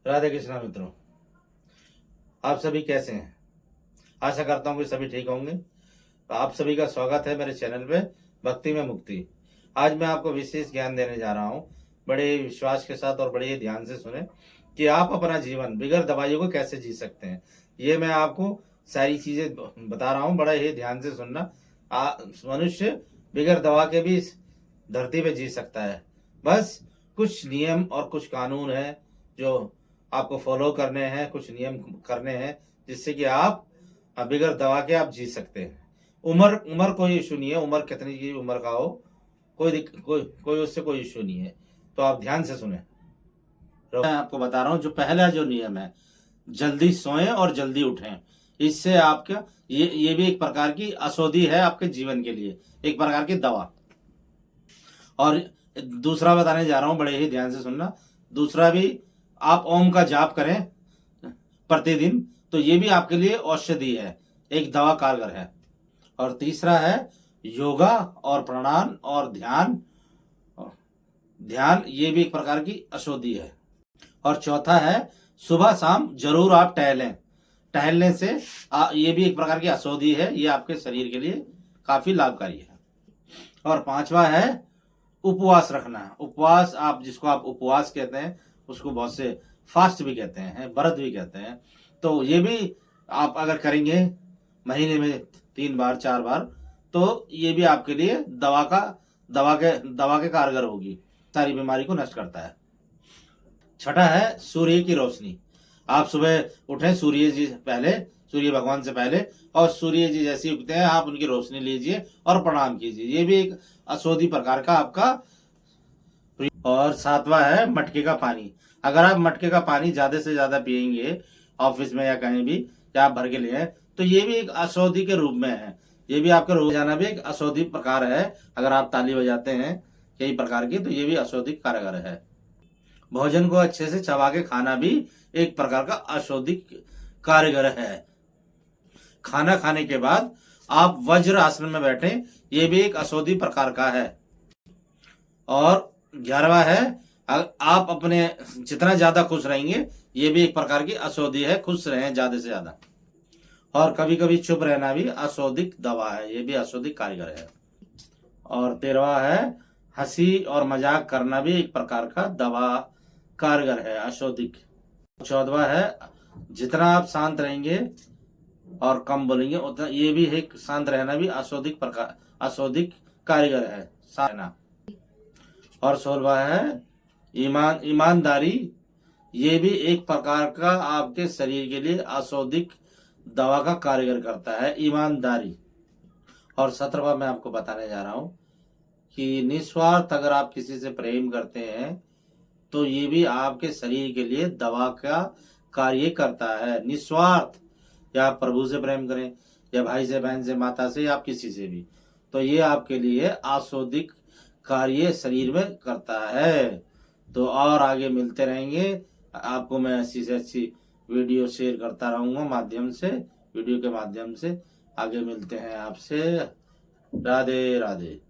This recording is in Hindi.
राधे कृष्णा मित्रों, आप सभी कैसे हैं। आशा करता हूँ कि सभी ठीक होंगे। तो आप सभी का स्वागत है मेरे चैनल पे भक्ति में मुक्ति। आज मैं आपको विशेष ज्ञान देने जा रहा हूँ। बड़े विश्वास के साथ और बड़े ध्यान से सुने कि आप अपना जीवन बिगैर दवाइयों को कैसे जी सकते हैं। ये मैं आपको सारी चीजें बता रहा हूँ, बड़ा ही ध्यान से सुनना। मनुष्य बिगैर दवा के भी इस धरती पे जी सकता है। बस कुछ नियम और कुछ कानून है जो आपको फॉलो करने हैं, कुछ नियम करने हैं जिससे कि आप बिगैर दवा के आप जी सकते हैं। उम्र उम्र कोई इशू नहीं है, उम्र कितनी की उम्र का हो, कोई उससे कोई इशू नहीं है। तो आप ध्यान से सुने। मैं आपको बता रहा हूँ, जो पहला जो नियम है, जल्दी सोएं और जल्दी उठें। इससे आपका ये भी एक प्रकार की औषधि है आपके जीवन के लिए, एक प्रकार की दवा। और दूसरा बताने जा रहा हूं, बड़े ही ध्यान से सुनना। दूसरा भी, आप ओम का जाप करें प्रतिदिन, तो ये भी आपके लिए औषधि है, एक दवा कारगर है। और तीसरा है योगा और प्राणायाम और ध्यान। ध्यान ये भी एक प्रकार की औषधि है। और चौथा है सुबह शाम जरूर आप टहलें। टहलने से ये भी एक प्रकार की औषधि है, ये आपके शरीर के लिए काफी लाभकारी है। और पांचवा है उपवास रखना। उपवास, आप जिसको आप उपवास कहते हैं, उसको बहुत से फास्ट भी कहते हैं, व्रत भी कहते हैं। तो ये भी आप अगर करेंगे महीने में 3 बार 4 बार, तो ये भी आपके लिए दवा के कारगर होगी, सारी बीमारी को नष्ट करता है। छठा है सूर्य की रोशनी। आप सुबह उठें सूर्य भगवान से पहले, और सूर्य जी जैसे उगते हैं आप उनकी रोशनी लीजिए और प्रणाम कीजिए। ये भी एक औषधि प्रकार का आपका। और सातवां है मटके का पानी। अगर आप मटके का पानी ज्यादा से ज्यादा पियेंगे ऑफिस में या कहीं भी, या आप भर के लिए, तो ये भी एक औषधि के रूप में है। ये भी आपका रोजाना भी एक औषधि प्रकार है। अगर आप ताली बजाते हैं कई प्रकार की, तो ये भी औषधि कारगर है। भोजन को अच्छे से चबा के खाना भी एक प्रकार का औषधि कारगर है। खाना खाने के बाद आप वज्र आसन में बैठें, ये भी एक औषधि प्रकार का है। और 11वां है आप अपने जितना ज्यादा खुश रहेंगे, ये भी एक प्रकार की औषधि है, खुश रहें ज्यादा से ज्यादा। और कभी कभी चुप रहना भी औषधिक दवा है, ये भी औषधि कारगर है। और 13वां है हंसी और मजाक करना भी एक प्रकार का दवा कारगर है, औषधिक। 14वां है जितना आप शांत रहेंगे और कम बोलेंगे उतना, ये भी एक शांत रहना भी औषधिक कारीगर है, रहना। और 16वां है ईमानदारी। ये भी एक प्रकार का आपके शरीर के लिए औषधिक दवा का कारीगर करता है, ईमानदारी। और 17वां मैं आपको बताने जा रहा हूं कि निस्वार्थ अगर आप किसी से प्रेम करते हैं, तो ये भी आपके शरीर के लिए दवा का कार्य करता है। निस्वार्थ, या आप प्रभु से प्रेम करें, या भाई से, बहन से, माता से, या आप किसी से भी, तो ये आपके लिए औषधिक कार्य शरीर में करता है। तो और आगे मिलते रहेंगे, आपको मैं अच्छी से अच्छी वीडियो शेयर करता रहूंगा वीडियो के माध्यम से। आगे मिलते हैं आपसे। राधे राधे।